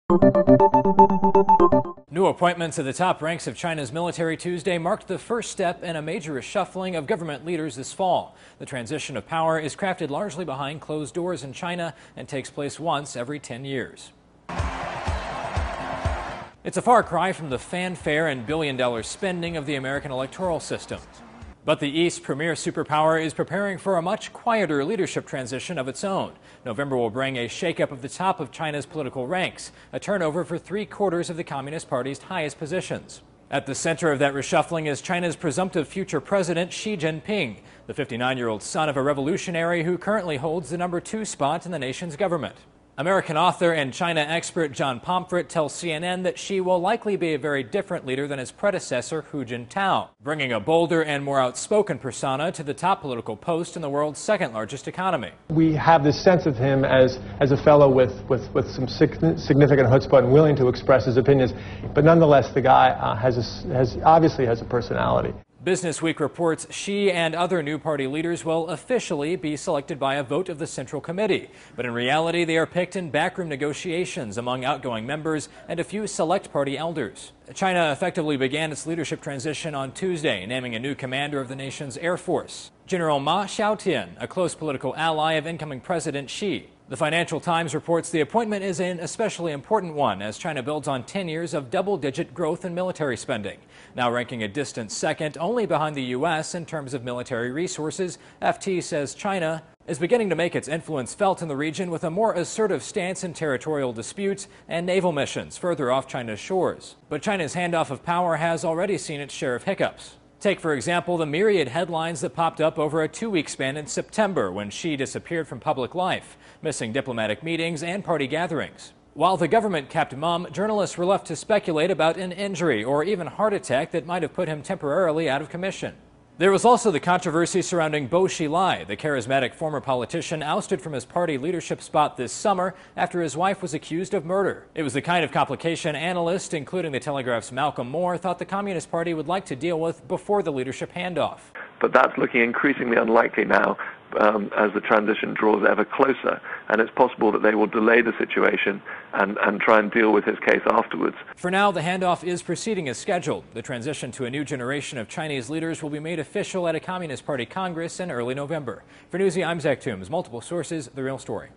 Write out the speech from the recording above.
New appointments at the top ranks of China's military Tuesday marked the first step in a major reshuffling of government leaders this fall. The transition of power is crafted largely behind closed doors in China and takes place once every 10 years. It's a far cry from the fanfare and billion-dollar spending of the American electoral system. But the East's premier superpower is preparing for a much quieter leadership transition of its own. November will bring a shakeup of the top of China's political ranks, a turnover for 3/4 of the Communist Party's highest positions. At the center of that reshuffling is China's presumptive future president, Xi Jinping, the 59-year-old son of a revolutionary who currently holds the #2 spot in the nation's government. American author and China expert John Pomfret tells CNN that Xi will likely be a very different leader than his predecessor, Hu Jintao, bringing a bolder and more outspoken persona to the top political post in the world's second-largest economy. We have this sense of him as a fellow with some significant chutzpah and willing to express his opinions, but nonetheless the guy obviously has a personality. BUSINESSWEEK reports Xi and other new party leaders will officially be selected by a vote of the Central Committee. But in reality, they are picked in backroom negotiations among outgoing members and a few select party elders. China effectively began its leadership transition on Tuesday, naming a new commander of the nation's Air Force, General Ma Xiaotian, a close political ally of incoming President Xi. The Financial Times reports the appointment is an especially important one as China builds on 10 years of double-digit growth in military spending. Now ranking a distant second only behind the U.S. in terms of military resources, FT says China is beginning to make its influence felt in the region with a more assertive stance in territorial disputes and naval missions further off China's shores. But China's handoff of power has already seen its share of hiccups. Take, for example, the myriad headlines that popped up over a 2-week span in September when Xi disappeared from public life, missing diplomatic meetings and party gatherings. While the government kept mum, journalists were left to speculate about an injury or even heart attack that might have put him temporarily out of commission. There was also the controversy surrounding Bo Xilai, the charismatic former politician ousted from his party leadership spot this summer after his wife was accused of murder. It was the kind of complication analysts, including the Telegraph's Malcolm Moore, thought the Communist Party would like to deal with before the leadership handoff. But that's looking increasingly unlikely now as the transition draws ever closer, and it's possible that they will delay the situation and try and deal with his case afterwards. For now, the handoff is proceeding as scheduled. The transition to a new generation of Chinese leaders will be made official at a Communist Party Congress in early November. For Newsy, I'm Zach Toombs. Multiple sources, The Real Story.